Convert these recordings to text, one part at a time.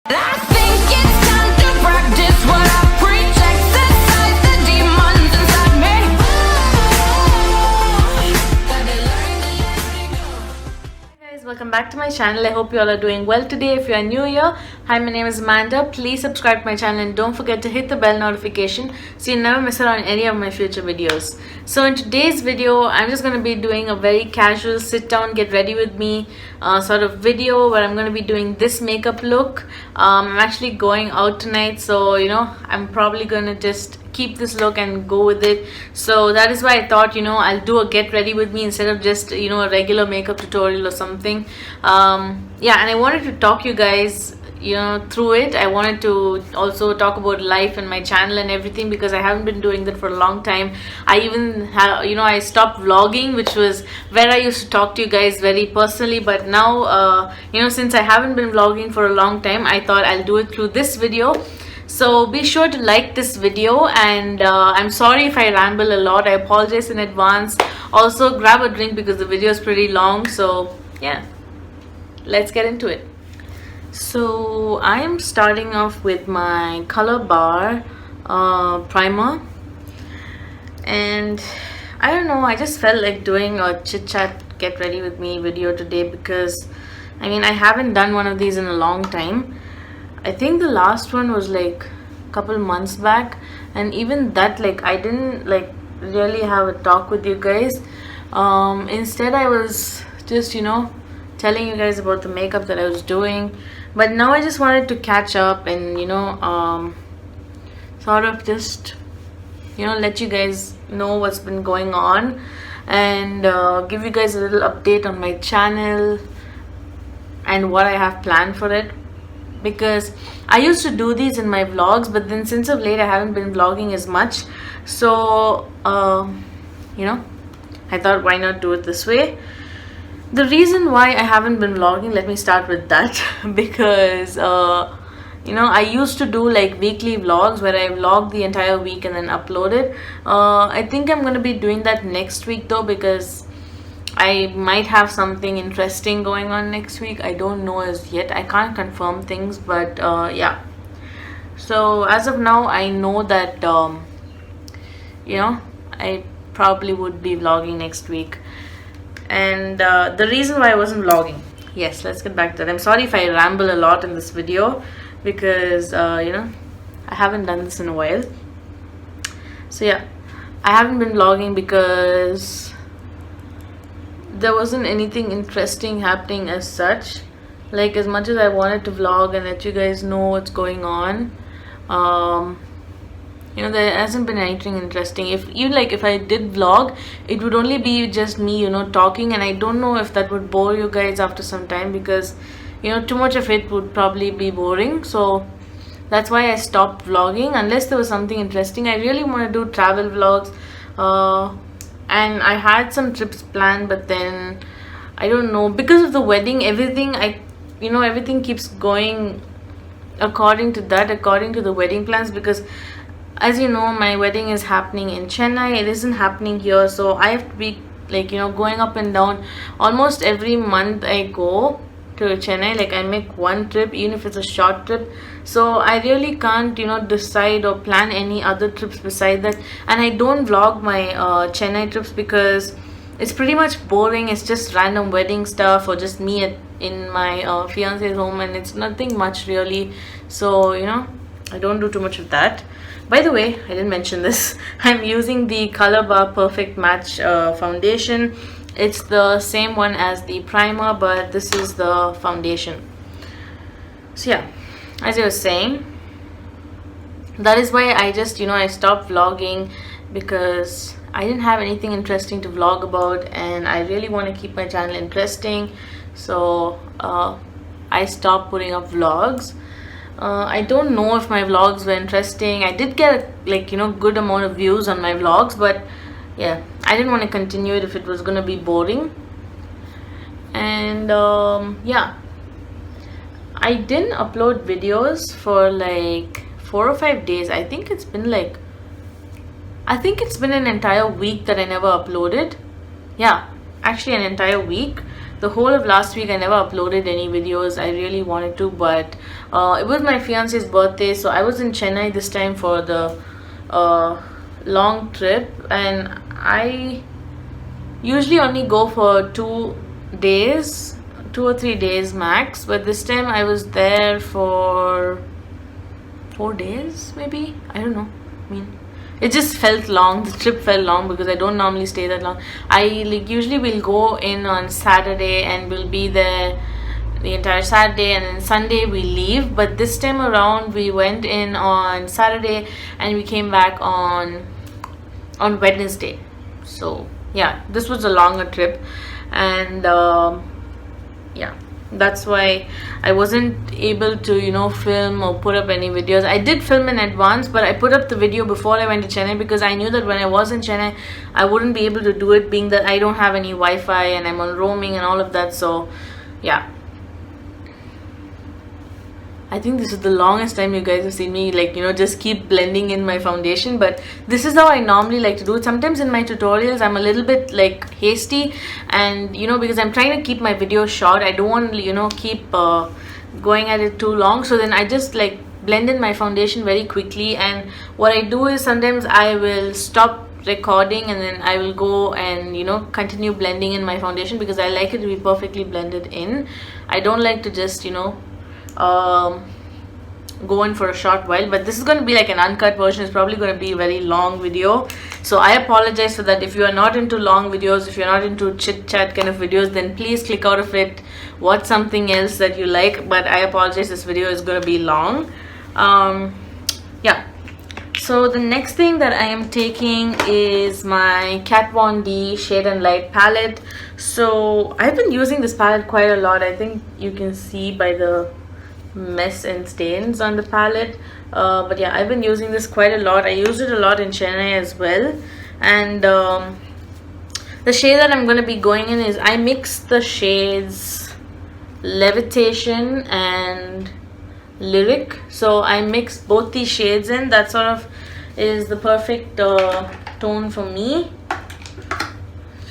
I think it's time to practice what I preach. Exercise the demons inside me. Gotta learn to let it go. Hi guys, welcome back to my channel. I hope you all are doing well today. If you are new here, hi, my name is Amanda. Please subscribe to my channel and don't forget to hit the bell notification so you never miss out on any of my future videos. So in today's video, I'm just going to be doing a very casual sit down, get ready with me sort of video where I'm going to be doing this makeup look. I'm actually going out tonight, so I'm probably going to just keep this look and go with it. So that is why I thought I'll do a get ready with me instead of just a regular makeup tutorial or something. Yeah, and I wanted to talk you guys through it. I wanted to also talk about life and my channel and everything because I haven't been doing that for a long time. I even have I stopped vlogging, which was where I used to talk to you guys very personally, but now since I haven't been vlogging for a long time, I thought I'll do it through this video. So be sure to like this video, and I'm sorry if I ramble a lot. I apologize in advance. Also grab a drink because the video is pretty long. So yeah, let's get into it. So I am starting off with my Color Bar primer, and I don't know, I just felt like doing a chit chat get ready with me video today because I haven't done one of these in a long time. I think the last one was like a couple months back, and even that I didn't really have a talk with you guys. Instead I was just telling you guys about the makeup that I was doing, but now I just wanted to catch up and sort of just let you guys know what's been going on and give you guys a little update on my channel and what I have planned for it. Because I used to do these in my vlogs, but then since of late I haven't been vlogging as much, so I thought, why not do it this way? The reason why I haven't been vlogging, let me start with that because I used to do weekly vlogs where I vlog the entire week and then upload it. I think I'm going to be doing that next week though, because I might have something interesting going on next week. I don't know as yet. I can't confirm things, but yeah. So as of now, I know that I probably would be vlogging next week. And the reason why I wasn't vlogging, yes, let's get back to that. I'm sorry if I ramble a lot in this video because I haven't done this in a while. So yeah, I haven't been vlogging because there wasn't anything interesting happening as such. As much as I wanted to vlog and let you guys know what's going on, there hasn't been anything interesting. If I did vlog, it would only be just me talking, and I don't know if that would bore you guys after some time because too much of it would probably be boring. So that's why I stopped vlogging unless there was something interesting. I really want to do travel vlogs, and I had some trips planned, but then I don't know, because of the wedding, everything everything keeps going according to the wedding plans, because as you know, my wedding is happening in Chennai. It isn't happening here, so I have to be going up and down almost every month. I go to Chennai, I make one trip, even if it's a short trip. So I really can't decide or plan any other trips beside that. And I don't vlog my Chennai trips because it's pretty much boring. It's just random wedding stuff or just me in my fiance's home, and it's nothing much really. So I don't do too much of that. By the way, I didn't mention this. I'm using the Color Bar Perfect Match foundation. It's the same one as the primer, but this is the foundation. So yeah, as I was saying, that is why I just I stopped vlogging because I didn't have anything interesting to vlog about, and I really want to keep my channel interesting. So I stopped putting up vlogs. I don't know if my vlogs were interesting. I did get good amount of views on my vlogs, but yeah, I didn't want to continue it if it was gonna be boring. And yeah, I didn't upload videos for 4 or 5 days. I think it's been an entire week that I never uploaded. Yeah, actually an entire week. the whole of last week I never uploaded any videos. I really wanted to, but it was my fiance's birthday, so I was in Chennai this time for the long trip, and I usually only go for 2 days, 2 or 3 days max, but this time I was there for 4 days maybe. I don't know. I mean, it just felt long. The trip felt long because I don't normally stay that long. I usually will go in on Saturday and we'll be there the entire Saturday, and then Sunday we leave. But this time around we went in on Saturday and we came back on Wednesday. So yeah, this was a longer trip, and yeah, that's why I wasn't able to film or put up any videos. I did film in advance, but I put up the video before I went to Chennai because I knew that when I was in Chennai I wouldn't be able to do it, being that I don't have any Wi-Fi and I'm on roaming and all of that. So yeah, I think this is the longest time you guys have seen me just keep blending in my foundation, but this is how I normally like to do it. Sometimes in my tutorials I'm a little bit hasty, and because I'm trying to keep my videos short, I don't want to keep going at it too long. So then I just blend in my foundation very quickly, and what I do is sometimes I will stop recording and then I will go and continue blending in my foundation, because I like it to be perfectly blended in. I don't like to just go in for a short while. But this is going to be an uncut version. It's probably going to be a very long video, so I apologize for that. If you are not into long videos, if you're not into chit chat kind of videos, then please click out of it, watch something else that you like. But I apologize, this video is going to be long. Yeah, so the next thing that I am taking is my Kat Von D Shade and Light palette. So I've been using this palette quite a lot. I think you can see by the mess and stains on the palette, but yeah, I've been using this quite a lot. I used it a lot in Chennai as well, and the shade that I'm going to be going in is, I mix the shades Levitation and Lyric. So I mix both these shades in. That sort of is the perfect tone for me.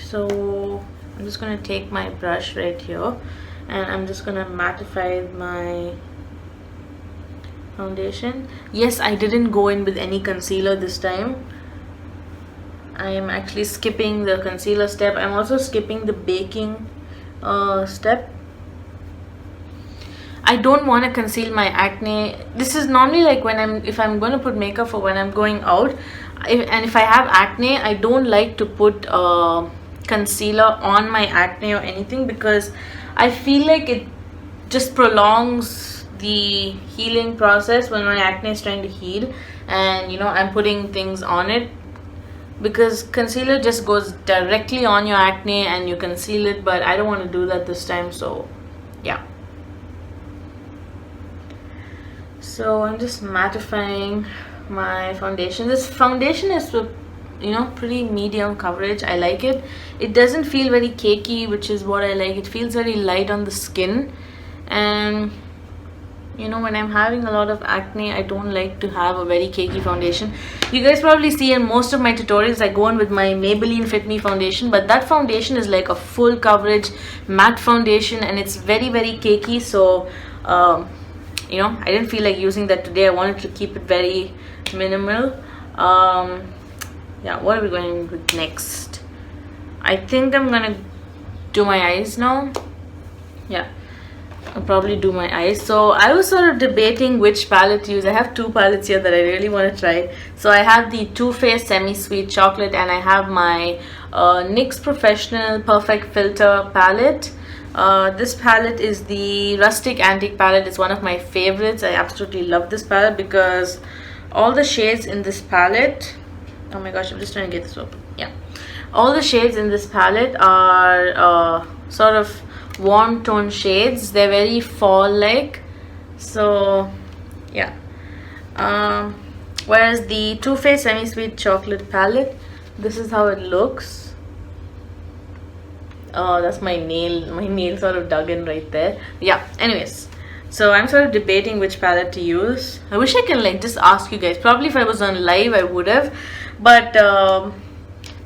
So I'm just going to take my brush right here and I'm just going to mattify my foundation. Yes, I didn't go in with any concealer this time. I am actually skipping the concealer step. I'm also skipping the baking step. I don't want to conceal my acne. This is normally if I'm going to put makeup for when I'm going out, and if I have acne, I don't like to put concealer on my acne or anything, because I feel like it just prolongs the healing process when my acne is trying to heal, and I'm putting things on it, because concealer just goes directly on your acne and you conceal it, but I don't want to do that this time. So yeah, so I'm just mattifying my foundation. This foundation is pretty medium coverage. I like it. It doesn't feel very cakey, which is what I like. It feels very light on the skin, and when I'm having a lot of acne, I don't like to have a very cakey foundation. You guys probably see in most of my tutorials I go on with my Maybelline Fit Me foundation, but that foundation is like a full coverage matte foundation and it's very, very cakey. So I didn't feel like using that today. I wanted to keep it very minimal. Yeah, what are we going with next? I think I'm gonna do my eyes now. Yeah, I'll probably do my eyes. So I was sort of debating which palette to use. I have two palettes here that I really want to try. So I have the Too Faced Semi Sweet Chocolate, and I have my NYX Professional Perfect Filter palette. This palette is the Rustic Antique palette. It's one of my favorites. I absolutely love this palette because all the shades in this palette, oh my gosh, I'm just trying to get this open. Yeah, all the shades in this palette are sort of warm tone shades. They're very fall like. So yeah, whereas the Too Faced Semi Sweet Chocolate palette, this is how it looks. Oh, that's my nail. My nail sort of dug in right there. Yeah, anyways, so I'm sort of debating which palette to use. I wish I can just ask you guys. Probably if I was on live I would have, but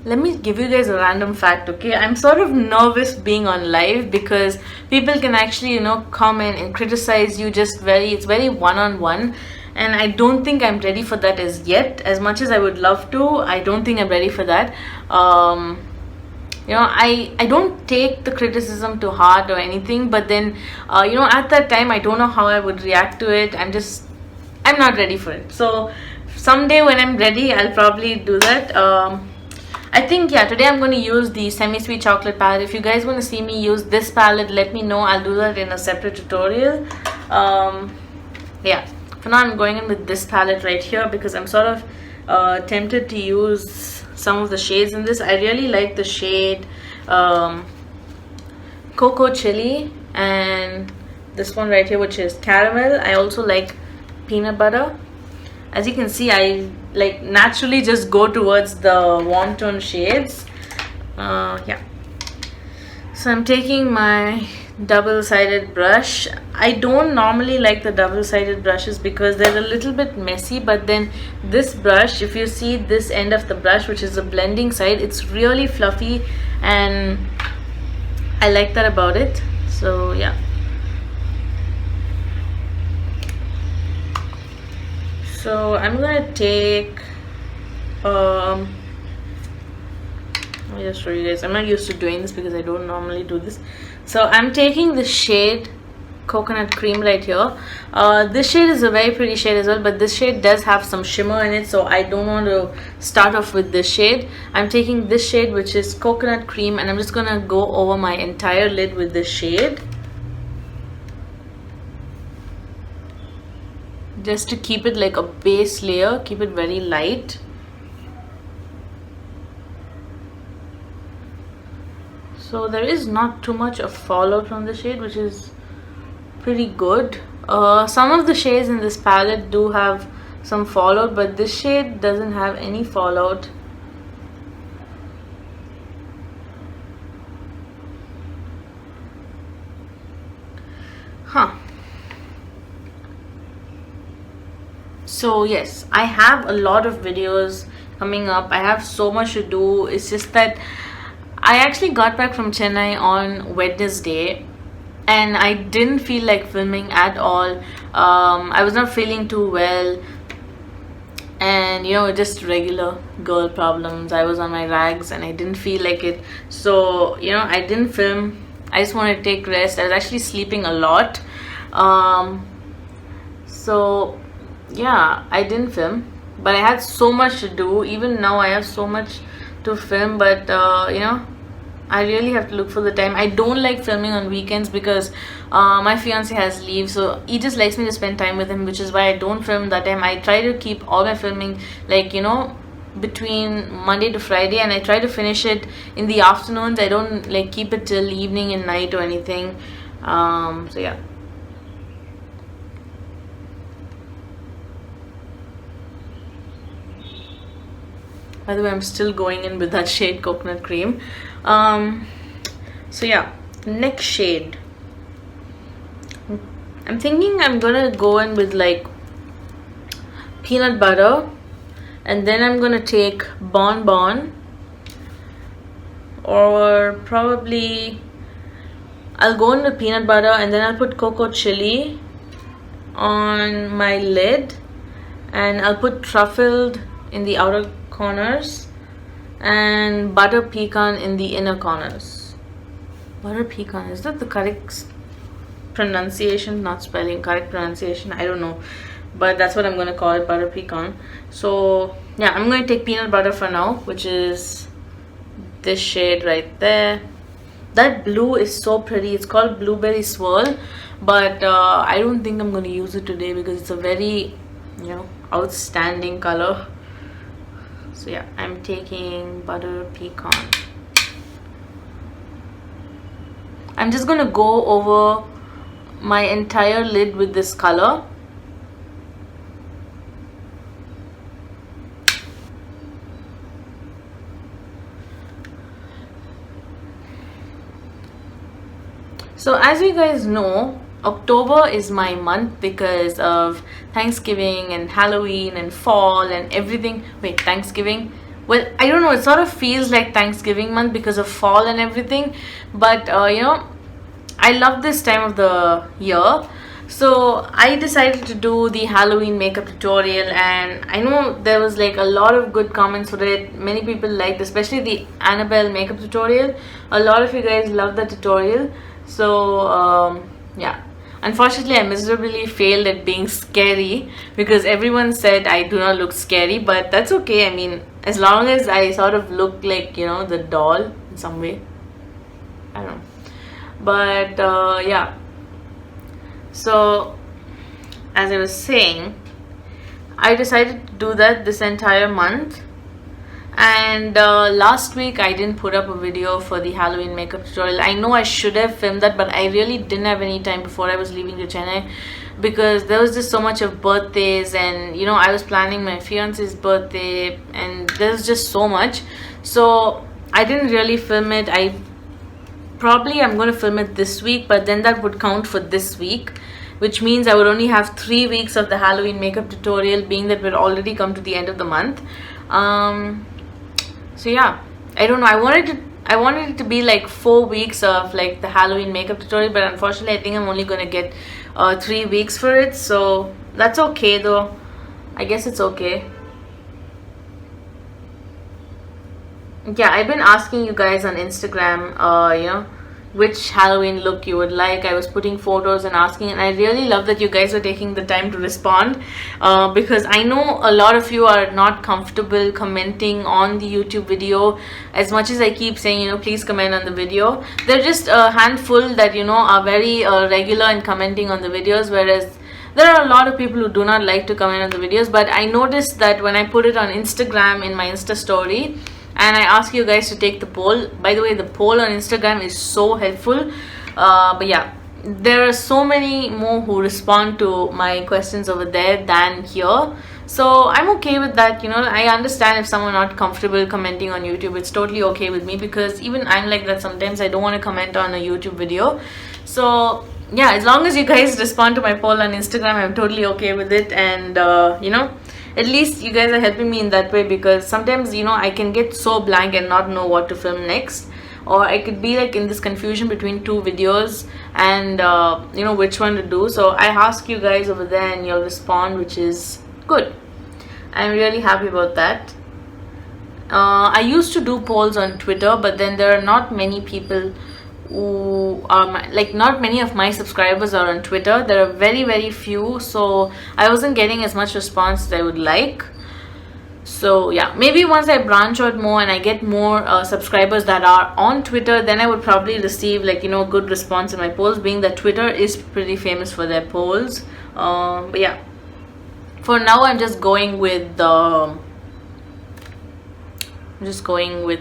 let me give you guys a random fact, okay? I'm sort of nervous being on live because people can actually, comment and criticize you it's very one-on-one. And I don't think I'm ready for that as yet. As much as I would love to, I don't think I'm ready for that. I don't take the criticism to heart or anything, but then, at that time, I don't know how I would react to it. I'm not ready for it. So someday when I'm ready, I'll probably do that. I think, yeah, today I'm going to use the semi-sweet chocolate palette. If you guys want to see me use this palette, let me know. I'll do that in a separate tutorial. Yeah, for now I'm going in with this palette right here because I'm sort of tempted to use some of the shades in this. I really like the shade Cocoa Chili and this one right here, which is Caramel. I also like Peanut Butter. As you can see, I like naturally just go towards the warm tone shades. Yeah. So I'm taking my double-sided brush. I don't normally like the double-sided brushes because they're a little bit messy, but then this brush, if you see this end of the brush, which is the blending side, it's really fluffy and I like that about it. So yeah. So I'm gonna take let me just show you guys. I'm not used to doing this because I don't normally do this. So I'm taking the shade Coconut Cream right here. This shade is a very pretty shade as well, but this shade does have some shimmer in it, so I don't want to start off with this shade. I'm taking this shade, which is Coconut Cream, and I'm just gonna go over my entire lid with this shade, just to keep it like a base layer, keep it very light. So there is not too much of fallout from the shade, which is pretty good. Some of the shades in this palette do have some fallout, but this shade doesn't have any fallout. So yes, I have a lot of videos coming up. I have so much to do. It's just that I actually got back from Chennai on Wednesday and I didn't feel like filming at all. I was not feeling too well, and just regular girl problems. I was on my rags and I didn't feel like it, so I didn't film. I just wanted to take rest. I was actually sleeping a lot, so yeah, I didn't film, but I had so much to do. Even now I have so much to film, but I really have to look for the time. I don't like filming on weekends because my fiance has leave, so he just likes me to spend time with him, which is why I don't film that time. I try to keep all my filming like between Monday to Friday, and I try to finish it in the afternoons. I don't like keep it till evening and night or anything. So yeah. By the way, I'm still going in with that shade Coconut Cream. So yeah, next shade. I'm thinking I'm gonna go in with like Peanut Butter, and then I'm gonna take Bon Bon, or probably I'll go in with Peanut Butter and then I'll put Cocoa Chili on my lid, and I'll put Truffled in the outer corners and Butter Pecan in the inner corners. Butter Pecan, is that the correct pronunciation? Not spelling, correct pronunciation, I don't know, but that's what I'm going to call it, Butter Pecan. So yeah, I'm going to take Peanut Butter for now, which is this shade right there. That blue is so pretty. It's called Blueberry Swirl, but I don't think I'm going to use it today because it's a very outstanding color. So yeah, I'm taking Butter Pecan. I'm just gonna go over my entire lid with this color. So as you guys know, October is my month because of Thanksgiving and Halloween and fall and everything. Wait, Thanksgiving? well, I don't know, it sort of feels like Thanksgiving month because of fall and everything, but I love this time of the year. So I decided to do the Halloween makeup tutorial, and I know there was like a lot of good comments for it. Many people liked, especially the Annabelle makeup tutorial. A lot of you guys loved the tutorial. So yeah. Unfortunately, I miserably failed at being scary because everyone said I do not look scary, but that's okay. I mean, as long as I sort of look like, the doll in some way. I don't know. But yeah. So, as I was saying, I decided to do that this entire month. And last week I didn't put up a video for the Halloween makeup tutorial. I know I should have filmed that, but I really didn't have any time before I was leaving to Chennai because there was just so much of birthdays, and I was planning my fiance's birthday, and there's just so much. So I didn't really film it. I'm going to film it this week, but then that would count for this week, which means I would only have 3 weeks of the Halloween makeup tutorial, being that we're already come to the end of the month. So yeah, I don't know, I wanted it to be like 4 weeks of like the Halloween makeup tutorial, but unfortunately I think I'm only gonna get 3 weeks for it, so that's okay though. I guess it's okay. Yeah, I've been asking you guys on Instagram, which Halloween look you would like. I was putting photos and asking, and I really love that you guys are taking the time to respond, because I know a lot of you are not comfortable commenting on the YouTube video. As much as I keep saying, please comment on the video, there are just a handful that are very regular in commenting on the videos, whereas there are a lot of people who do not like to comment on the videos. But I noticed that when I put it on Instagram in my Insta story, and I ask you guys to take the poll. By the way, the poll on Instagram is so helpful. But yeah, there are so many more who respond to my questions over there than here. So I'm okay with that. I understand if someone not comfortable commenting on YouTube. It's totally okay with me, because even I'm like that sometimes. I don't want to comment on a YouTube video. So yeah, as long as you guys respond to my poll on Instagram, I'm totally okay with it. And at least you guys are helping me in that way, because sometimes I can get so blank and not know what to film next, or I could be like in this confusion between 2 videos and which one to do. So I ask you guys over there and you'll respond, which is good. I'm really happy about that. I used to do polls on Twitter, but then there are not many people who are not many of my subscribers are on Twitter. There are very, very few, so I wasn't getting as much response as I would like. So yeah, maybe once I branch out more and I get more subscribers that are on Twitter, then I would probably receive good response in my polls, being that Twitter is pretty famous for their polls. But yeah, for now I'm just going with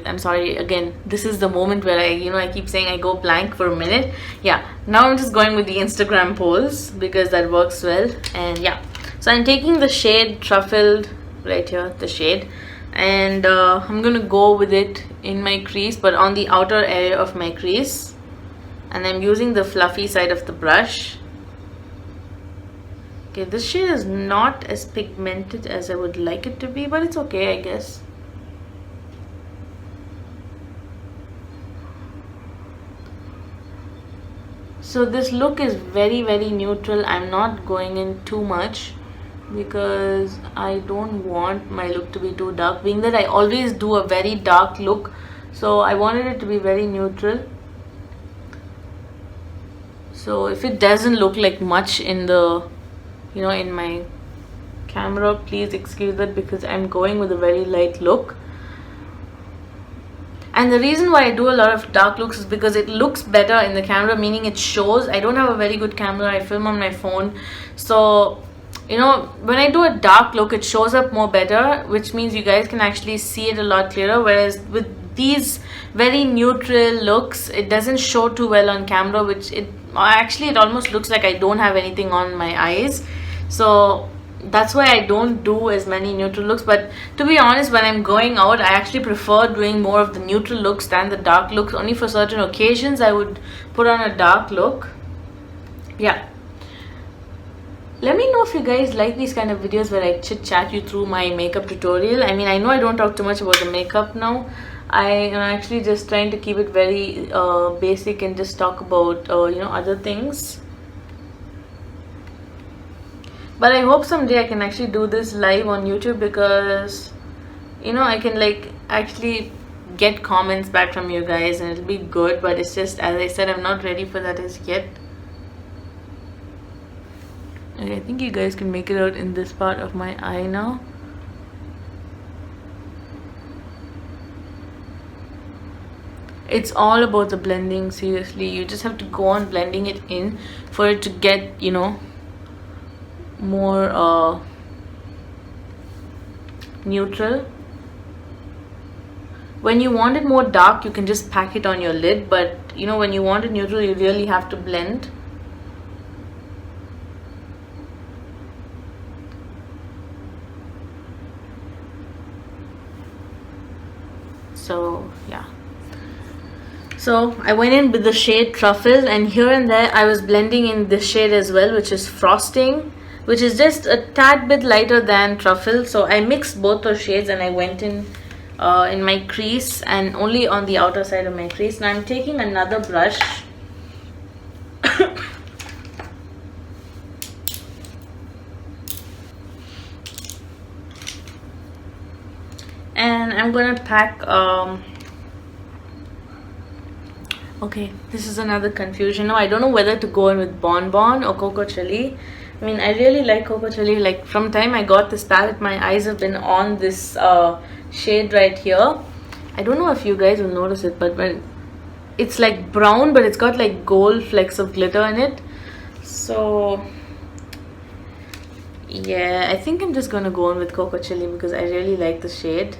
I'm sorry, again, this is the moment where I keep saying I go blank for a minute. Yeah, now I'm just going with the Instagram polls because that works well. And yeah, so I'm taking the shade Truffled right here, the shade, and I'm gonna go with it in my crease, but on the outer area of my crease, and I'm using the fluffy side of the brush. Okay, this shade is not as pigmented as I would like it to be, but it's okay, I guess. So this look is very, very neutral. I'm not going in too much because I don't want my look to be too dark, being that I always do a very dark look. So I wanted it to be very neutral. So if it doesn't look like much in the, in my camera, please excuse that, because I'm going with a very light look. And the reason why I do a lot of dark looks is because it looks better in the camera, meaning it shows. I don't have a very good camera. I film on my phone. So, when I do a dark look, it shows up more better, which means you guys can actually see it a lot clearer. Whereas with these very neutral looks, it doesn't show too well on camera, it almost looks like I don't have anything on my eyes. So that's why I don't do as many neutral looks. But to be honest, when I'm going out, I actually prefer doing more of the neutral looks than the dark looks. Only for certain occasions I would put on a dark look. Yeah. Let me know if you guys like these kind of videos where I chit chat you through my makeup tutorial. I mean, I know I don't talk too much about the makeup now. I am actually just trying to keep it very basic and just talk about other things. But I hope someday I can actually do this live on YouTube, because I can like actually get comments back from you guys and it'll be good. But it's just, as I said, I'm not ready for that as yet. Okay, I think you guys can make it out in this part of my eye now. It's all about the blending, seriously. You just have to go on blending it in for it to get, more neutral. When you want it more dark, you can just pack it on your lid, but when you want it neutral, you really have to blend. So yeah, so I went in with the shade Truffle, and here and there I was blending in this shade as well, which is Frosting, which is just a tad bit lighter than Truffle. So I mixed both those shades and I went in my crease, and only on the outer side of my crease. Now I'm taking another brush and I'm gonna pack okay, this is another confusion now. I don't know whether to go in with Bonbon or Coco Chili. I mean, I really like Coco Chili. Like, from the time I got this palette, my eyes have been on this shade right here. I don't know if you guys will notice it, but when it's like brown, but it's got like gold flecks of glitter in it. So yeah, I think I'm just gonna go on with Coco Chili because I really like the shade.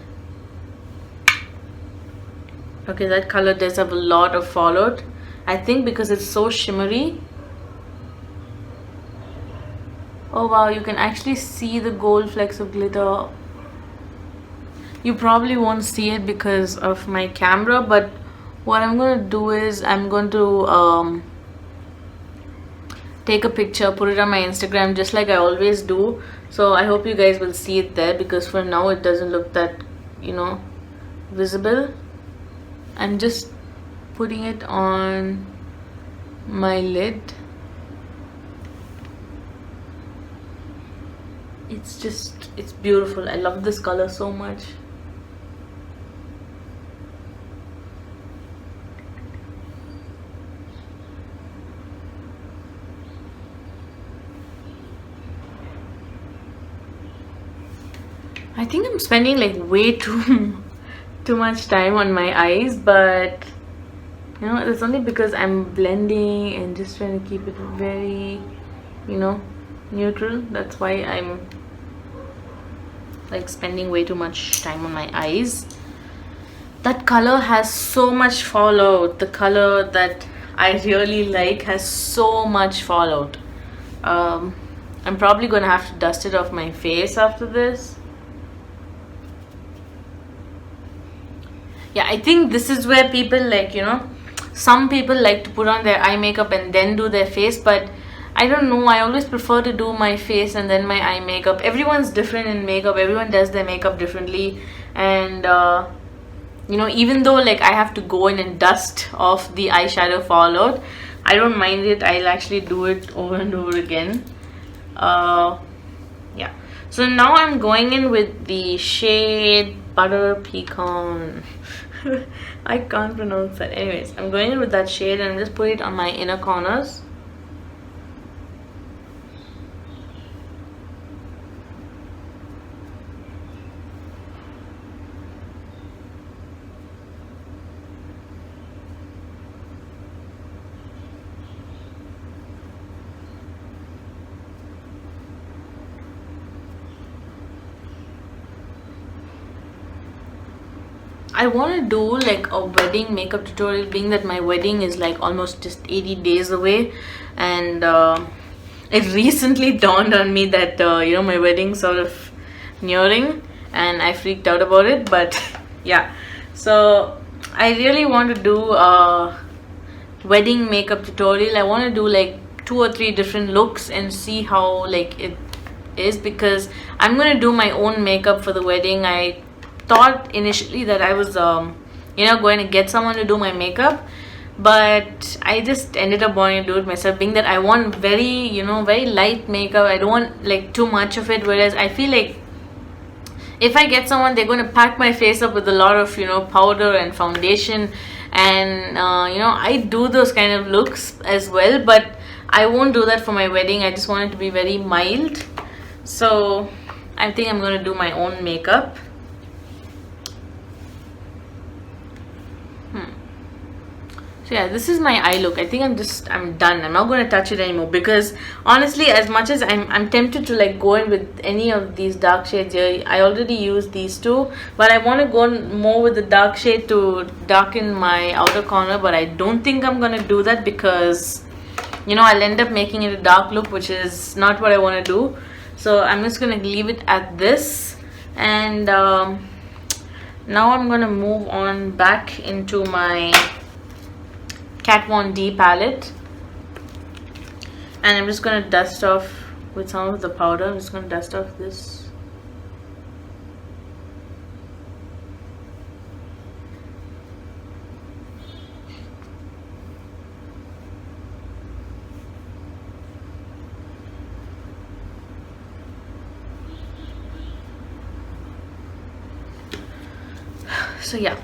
Okay, that color does have a lot of fallout, I think, because it's so shimmery. Oh wow, you can actually see the gold flecks of glitter. You probably won't see it because of my camera, but what I'm going to do is I'm going to take a picture, put it on my Instagram just like I always do. So I hope you guys will see it there, because for now it doesn't look that, visible. I'm just putting it on my lid. It's beautiful. I love this color so much. I think I'm spending like way too much time on my eyes, but it's only because I'm blending and just trying to keep it very neutral. That's why I'm like spending way too much time on my eyes. That color has so much fallout. The color that I really like has so much fallout. I'm probably gonna have to dust it off my face after this. Yeah, I think this is where people like, some people like to put on their eye makeup and then do their face, but I don't know, I always prefer to do my face and then my eye makeup. Everyone's different in makeup, everyone does their makeup differently, and even though like I have to go in and dust off the eyeshadow fallout, I don't mind it. I'll actually do it over and over again. Yeah, so now I'm going in with the shade Butter Pecan. I can't pronounce that. Anyways, I'm going in with that shade and just put it on my inner corners. I want to do like a wedding makeup tutorial, being that my wedding is like almost just 80 days away, and it recently dawned on me that my wedding's sort of nearing, and I freaked out about it. But yeah, so I really want to do a wedding makeup tutorial. I want to do like 2 or 3 different looks and see how like it is, because I'm gonna do my own makeup for the wedding. I thought initially that I was going to get someone to do my makeup, but I just ended up wanting to do it myself, being that I want very very light makeup. I don't want like too much of it, whereas I feel like if I get someone, they're going to pack my face up with a lot of powder and foundation, and I do those kind of looks as well, but I won't do that for my wedding. I just want it to be very mild. So I think I'm going to do my own makeup. So yeah, this is my eye look. I think I'm done. I'm not going to touch it anymore, because honestly, as much as I'm tempted to like go in with any of these dark shades here, I already used these two, but I want to go more with the dark shade to darken my outer corner, but I don't think I'm going to do that, because I'll end up making it a dark look, which is not what I want to do. So I'm just going to leave it at this, and now I'm going to move on back into my Kat Von D palette, and I'm just going to dust off with some of the powder. I'm just going to dust off this. So yeah,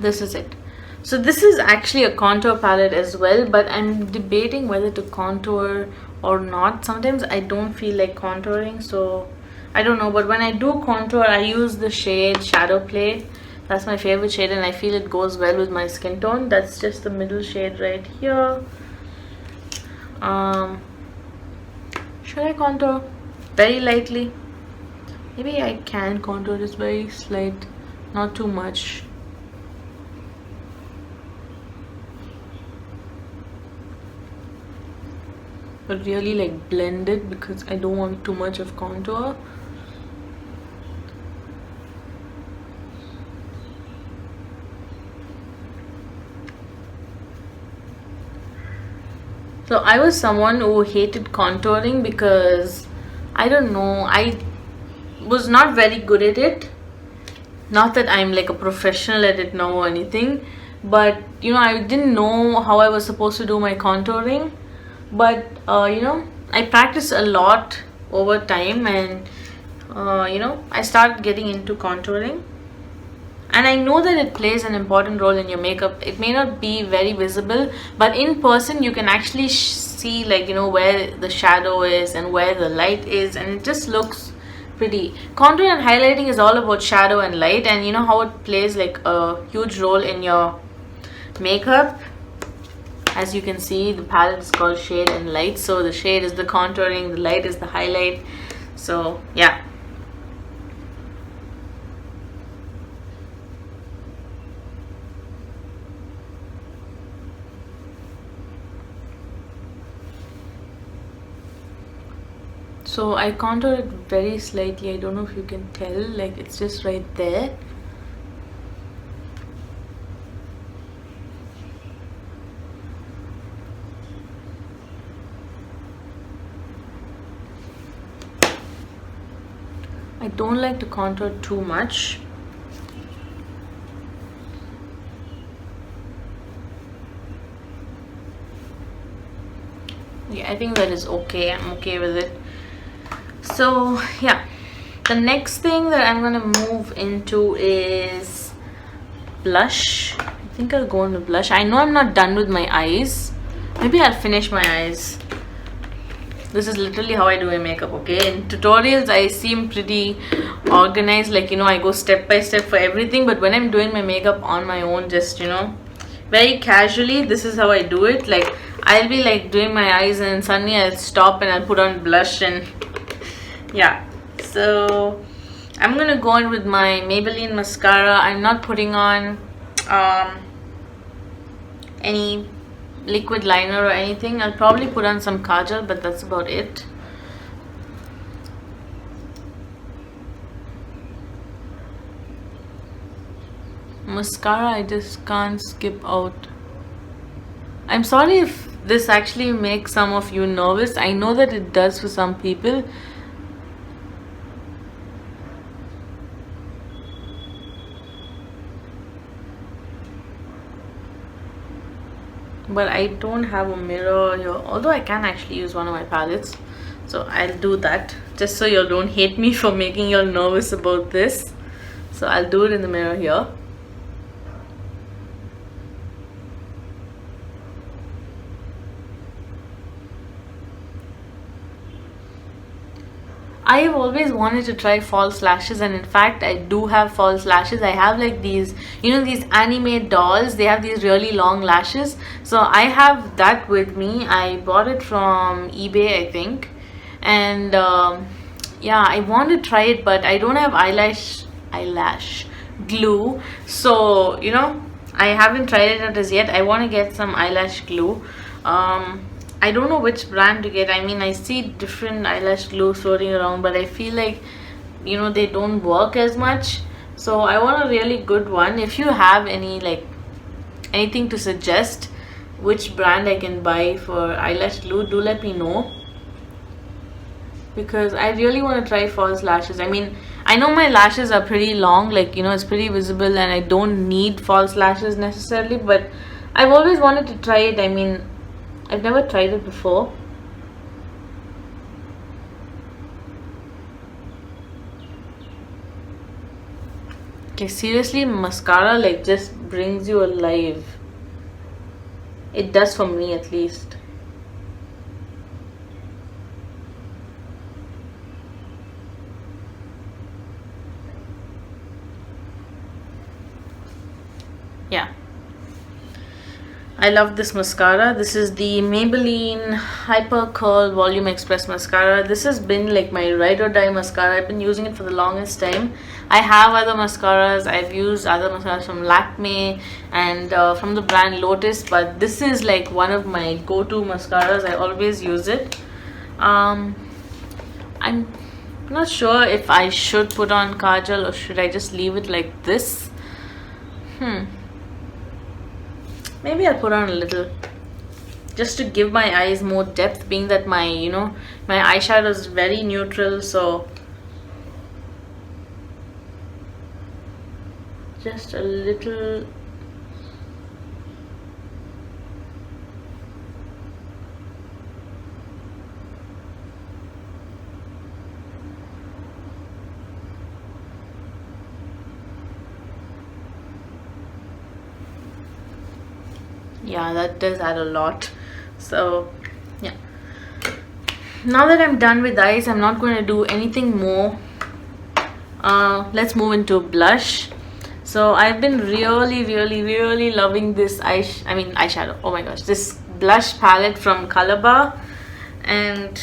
this is it. So this is actually a contour palette as well, but I'm debating whether to contour or not. Sometimes I don't feel like contouring, so I don't know. But when I do contour, I use the shade Shadow Play. That's my favorite shade, and I feel it goes well with my skin tone. That's just the middle shade right here. Should I contour very lightly? Maybe I can contour this very slight, not too much. But really like blend it, because I don't want too much of contour. So I was someone who hated contouring, because I don't know, I was not very good at it. Not that I'm like a professional at it now or anything, but I didn't know how I was supposed to do my contouring. But I practiced a lot over time, and I started getting into contouring, and I know that it plays an important role in your makeup. It may not be very visible, but in person you can actually see like where the shadow is and where the light is, and it just looks pretty. Contour and highlighting is all about shadow and light, and how it plays like a huge role in your makeup. As you can see, the palette is called Shade and Light. So the shade is the contouring, the light is the highlight. So yeah. So I contoured it very slightly. I don't know if you can tell, like it's just right there. I don't like to contour too much. Yeah, I think that is okay. I'm okay with it. So yeah, the next thing that I'm gonna move into is blush. I think I'll go into blush. I know I'm not done with my eyes. Maybe I'll finish my eyes. This is literally how I do my makeup, okay? In tutorials, I seem pretty organized, like, I go step by step for everything. But when I'm doing my makeup on my own, just, very casually, this is how I do it. Like, I'll be, like, doing my eyes, and suddenly I'll stop and I'll put on blush, and, yeah. So, I'm gonna go in with my Maybelline mascara. I'm not putting on any liquid liner or anything. I'll probably put on some kajal, but that's about it. Mascara, I just can't skip out. I'm sorry if this actually makes some of you nervous. I know that it does for some people. But I don't have a mirror here, although I can actually use one of my palettes. So I'll do that, just so you don't hate me for making you nervous about this. So I'll do it in the mirror here. I have always wanted to try false lashes, and in fact I do have false lashes. I have like these, you know, these anime dolls, they have these really long lashes. So I have that with me. I bought it from eBay, I think. And yeah, I want to try it, but I don't have eyelash glue. So, you know, I haven't tried it as yet. I want to get some eyelash glue. I don't know which brand to get. I mean, I see different eyelash glue floating around, but I feel like, you know, they don't work as much. So I want a really good one. If you have any, like, anything to suggest which brand I can buy for eyelash glue, do let me know, because I really want to try false lashes. I mean, I know my lashes are pretty long, like, you know, it's pretty visible, and I don't need false lashes necessarily, but I've always wanted to try it. I mean, I've never tried it before. Okay, seriously, mascara like just brings you alive. It does for me, at least. Yeah, I love this mascara. This is the Maybelline Hyper Curl Volume Express mascara. This has been like my ride or die mascara. I've been using it for the longest time. I have other mascaras. I've used other mascaras from Lakme and from the brand Lotus, but this is like one of my go-to mascaras. I always use it. I'm not sure if I should put on kajal or should I just leave it like this. Maybe I'll put on a little, just to give my eyes more depth, being that my, you know, my eyeshadow is very neutral. So just a little. Yeah, that does add a lot. So yeah, now that I'm done with eyes, I'm not going to do anything more. Let's move into blush. So I've been really loving this eyeshadow. Oh my gosh, this blush palette from Colorbar, and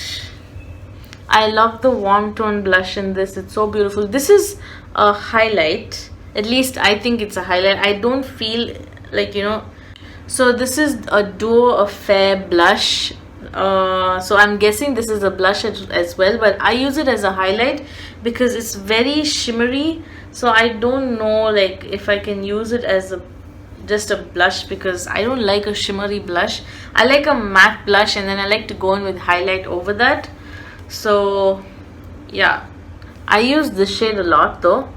I love the warm tone blush in this. It's so beautiful. This is a highlight, at least I think it's a highlight. I don't feel like, you know. So this is a Duo Affair blush. So I'm guessing this is a blush as well, but I use it as a highlight because it's very shimmery. So I don't know like if I can use it as just a blush, because I don't like a shimmery blush. I like a matte blush, and then I like to go in with highlight over that. So yeah, I use this shade a lot though.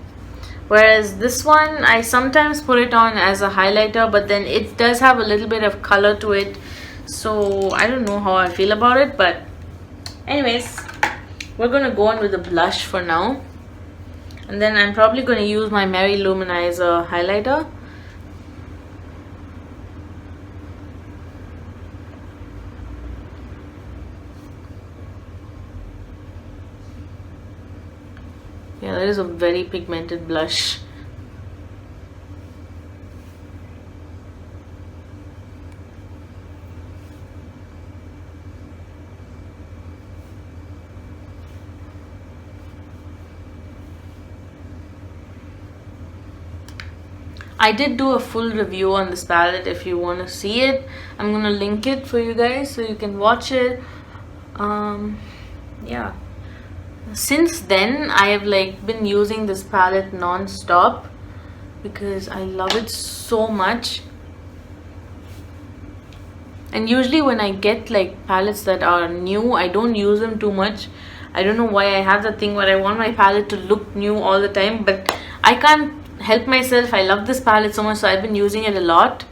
Whereas this one, I sometimes put it on as a highlighter, but then it does have a little bit of color to it. So I don't know how I feel about it, but anyways, we're going to go on with the blush for now. And then I'm probably going to use my Mary Luminizer highlighter. Yeah, that is a very pigmented blush. I did do a full review on this palette. If you want to see it, I'm gonna link it for you guys so you can watch it. Yeah, since then I have like been using this palette non-stop because I love it so much. And usually when I get like palettes that are new, I don't use them too much. I don't know why I have the thing where I want my palette to look new all the time, but I can't help myself. I love this palette so much, so I've been using it a lot.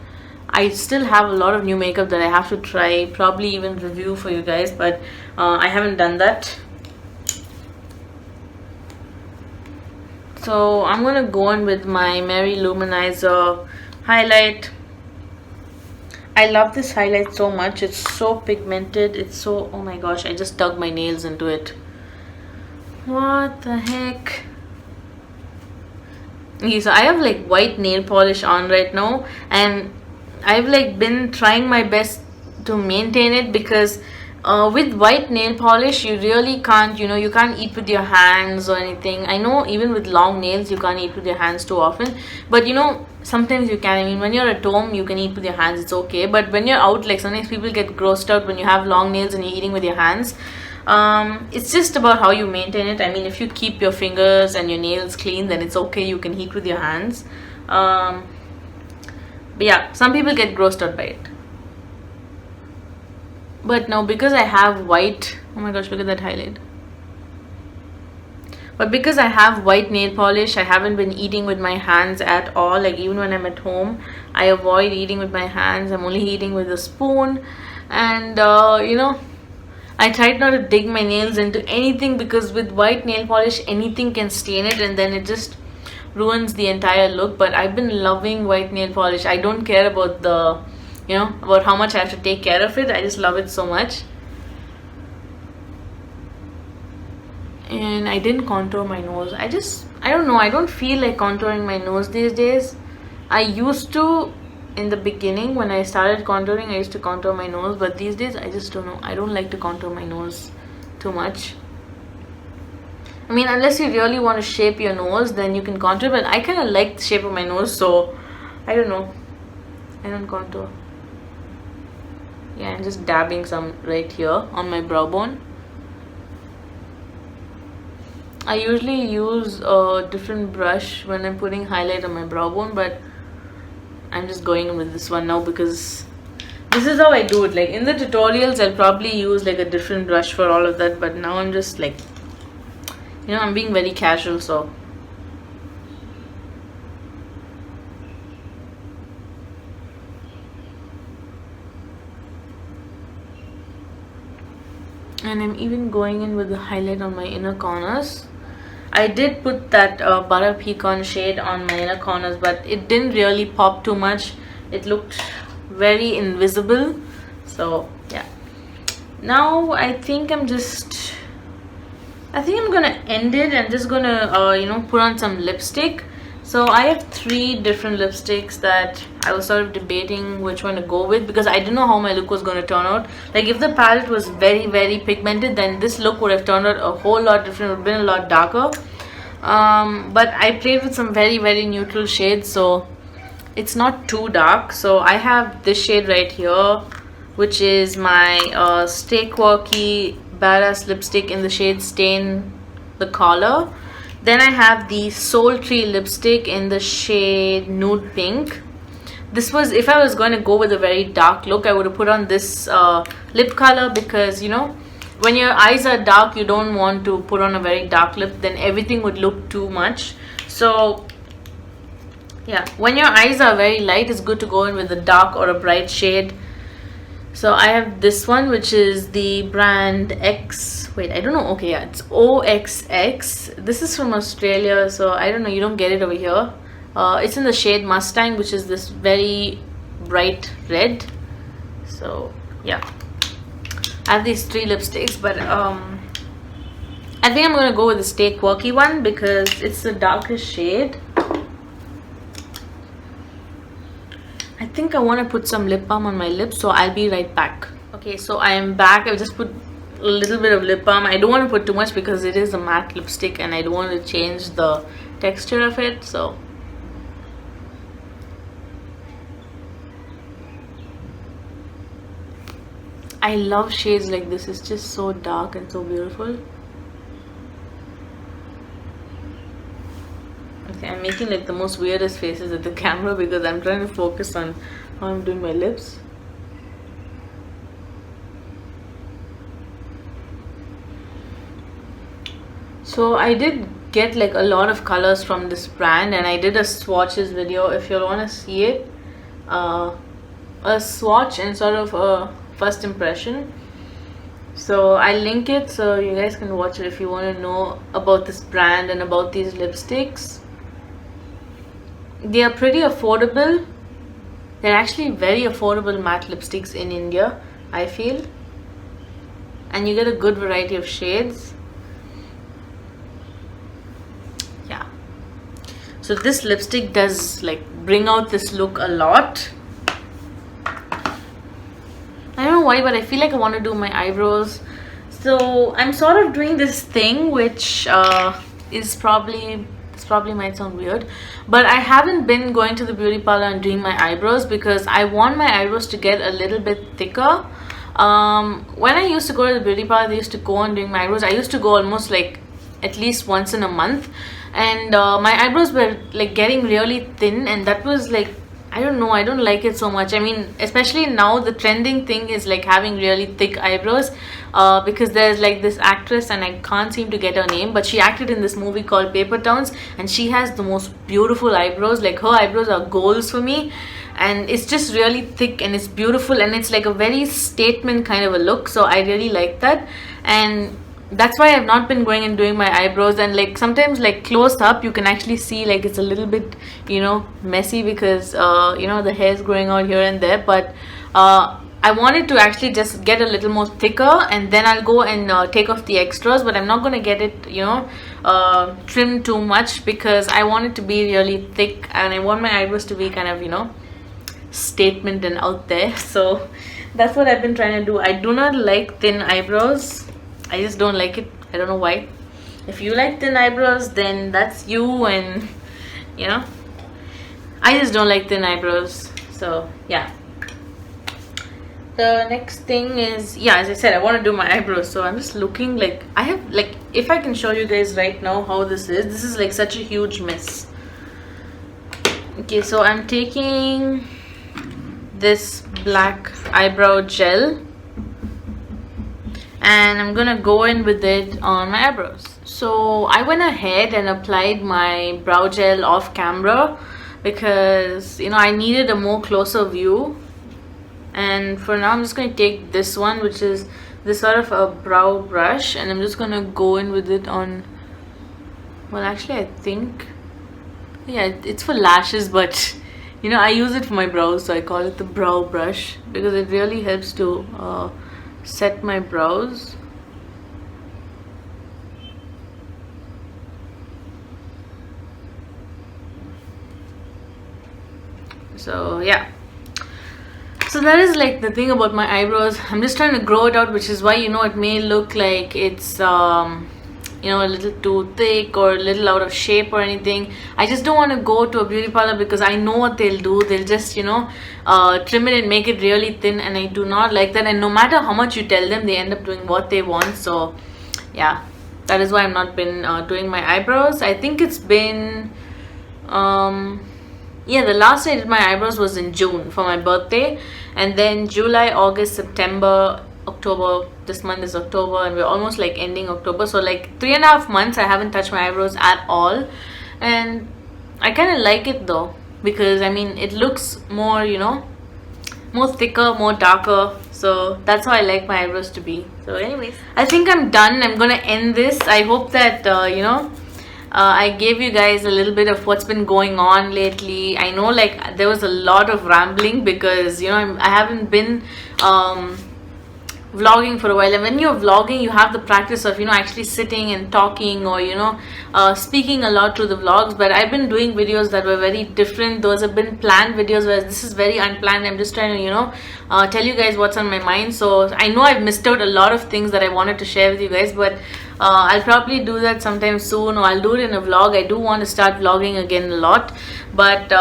I still have a lot of new makeup that I have to try, probably even review for you guys, but I haven't done that. So I'm gonna go on with my Mary Luminizer highlight. I love this highlight so much. It's so pigmented. It's so, oh my gosh, I just dug my nails into it. What the heck? Okay, so I have like white nail polish on right now, and I've like been trying my best to maintain it, because with white nail polish you really can't, you can't eat with your hands or anything. I know even with long nails you can't eat with your hands too often, but sometimes you can. I mean, when you're at home you can eat with your hands, it's okay, but when you're out, like sometimes people get grossed out when you have long nails and you're eating with your hands. It's just about how you maintain it. I mean, if you keep your fingers and your nails clean, then it's okay, you can eat with your hands. But yeah, some people get grossed out by it. But now, because I have white, oh my gosh, look at that highlight. But because I have white nail polish, I haven't been eating with my hands at all. Like even when I'm at home, I avoid eating with my hands. I'm only eating with a spoon. And I tried not to dig my nails into anything, because with white nail polish anything can stain it and then it just ruins the entire look. But I've been loving white nail polish. I don't care about the about how much I have to take care of it. I just love it so much. And I didn't contour my nose. I don't know, I don't feel like contouring my nose these days. I used to in the beginning. When I started contouring, I used to contour my nose, but these days I just don't know, I don't like to contour my nose too much. I mean, unless you really want to shape your nose, then you can contour, but I kind of like the shape of my nose, so I don't know, I don't contour. Yeah, I'm just dabbing some right here on my brow bone. I usually use a different brush when I'm putting highlight on my brow bone, but I'm just going with this one now because this is how I do it. Like in the tutorials, I'll probably use like a different brush for all of that, but now I'm just like, I'm being very casual, so. And I'm even going in with the highlight on my inner corners. I did put that butter pecan shade on my inner corners, but it didn't really pop too much. It looked very invisible. So yeah. Now I think I'm gonna end it and just gonna put on some lipstick. So I have 3 different lipsticks that I was sort of debating which one to go with, because I didn't know how my look was going to turn out. Like if the palette was very, very pigmented, then this look would have turned out a whole lot different. It would have been a lot darker. But I played with some very, very neutral shades, so it's not too dark. So I have this shade right here, which is my Stay Quirky Badass lipstick in the shade Stain the Collar. Then I have the Soul Tree lipstick in the shade Nude Pink. This was, if I was going to go with a very dark look, I would have put on this lip color, because when your eyes are dark, you don't want to put on a very dark lip, then everything would look too much. So yeah, when your eyes are very light, it's good to go in with a dark or a bright shade. So I have this one, which is the brand X. Wait, I don't know. Okay, yeah, it's xoxx. This is from Australia, so I don't know. You don't get it over here. It's in the shade Mustang, which is this very bright red. So yeah, I have these 3 lipsticks, but I think I'm gonna go with the Stay Quirky one because it's the darkest shade. I think I want to put some lip balm on my lips, so I'll be right back. Okay, so I am back. I just put a little bit of lip balm. I don't want to put too much because it is a matte lipstick and I don't want to change the texture of it. So I love shades like this. It's just so dark and so beautiful. Okay, I'm making like the most weirdest faces at the camera because I'm trying to focus on how I'm doing my lips. So I did get like a lot of colors from this brand, and I did a swatches video if you want to see it. A swatch and sort of a first impression. So I'll link it so you guys can watch it if you want to know about this brand and about these lipsticks. They are pretty affordable. They're actually very affordable matte lipsticks in India, I feel. And you get a good variety of shades. Yeah. So this lipstick does like bring out this look a lot. I don't know why, but I feel like I want to do my eyebrows. So I'm sort of doing this thing which is probably, this probably might sound weird, but I haven't been going to the beauty parlor and doing my eyebrows because I want my eyebrows to get a little bit thicker. When I used to go to the beauty parlor, they used to go on doing my eyebrows. I used to go almost like at least once in a month, and my eyebrows were like getting really thin, and that was like, I don't know, I don't like it so much. I mean, especially now the trending thing is like having really thick eyebrows, because there's like this actress, and I can't seem to get her name, but she acted in this movie called Paper Towns, and she has the most beautiful eyebrows. Like her eyebrows are goals for me, and it's just really thick and it's beautiful, and it's like a very statement kind of a look, so I really like that. And that's why I've not been going and doing my eyebrows. And like sometimes like close up you can actually see like it's a little bit, you know, messy because you know, the hair is growing out here and there, but I wanted to actually just get a little more thicker, and then I'll go and take off the extras, but I'm not going to get it, you know, trimmed too much because I want it to be really thick, and I want my eyebrows to be kind of, you know, statement and out there. So that's what I've been trying to do. I do not like thin eyebrows. I just don't like it. I don't know why. If you like thin eyebrows, then that's you, and you know, I just don't like thin eyebrows. So yeah. The next thing is, yeah, as I said, I want to do my eyebrows, so I'm just looking like I have, like, if I can show you guys right now how this is like such a huge mess. Okay, so I'm taking this black eyebrow gel, and I'm gonna go in with it on my eyebrows. So I went ahead and applied my brow gel off camera because, you know, I needed a more closer view. And for now I'm just going to take this one, which is this sort of a brow brush, and I'm just going to go in with it on, well, actually I think, yeah, it's for lashes, but you know, I use it for my brows, so I call it the brow brush because it really helps to set my brows. So yeah, so that is like the thing about my eyebrows. I'm just trying to grow it out, which is why, you know, it may look like it's you know, a little too thick or a little out of shape or anything. I just don't want to go to a beauty parlor because I know what they'll do. They'll just, you know, trim it and make it really thin, and I do not like that. And no matter how much you tell them, they end up doing what they want. So yeah, that is why I've not been doing my eyebrows. I think it's been yeah, the last time I did my eyebrows was in June for my birthday, and then July, August, September, October. This month is October, and we're almost like ending October, so like 3.5 months I haven't touched my eyebrows at all. And I kind of like it though, because I mean, it looks more, you know, more thicker, more darker, so that's how I like my eyebrows to be. So anyways, I think I'm done. I'm gonna end this. I hope that you know, I gave you guys a little bit of what's been going on lately. I know like there was a lot of rambling because, you know, I haven't been vlogging for a while, and when you're vlogging you have the practice of, you know, actually sitting and talking, or you know, speaking a lot through the vlogs. But I've been doing videos that were very different. Those have been planned videos, whereas this is very unplanned. I'm just trying to, you know, tell you guys what's on my mind. So I know I've missed out a lot of things that I wanted to share with you guys, but I'll probably do that sometime soon, or I'll do it in a vlog. I do want to start vlogging again a lot, but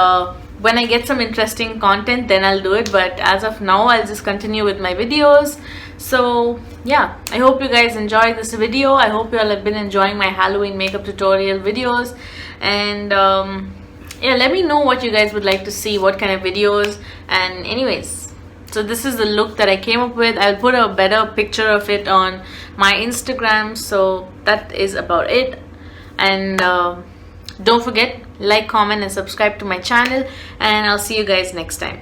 when I get some interesting content, then I'll do it. But as of now, I'll just continue with my videos. So yeah, I hope you guys enjoyed this video. I hope you all have been enjoying my Halloween makeup tutorial videos, and yeah, let me know what you guys would like to see, what kind of videos. And anyways, so this is the look that I came up with. I'll put a better picture of it on my Instagram. So that is about it. And don't forget, like, comment, and subscribe to my channel. And I'll see you guys next time.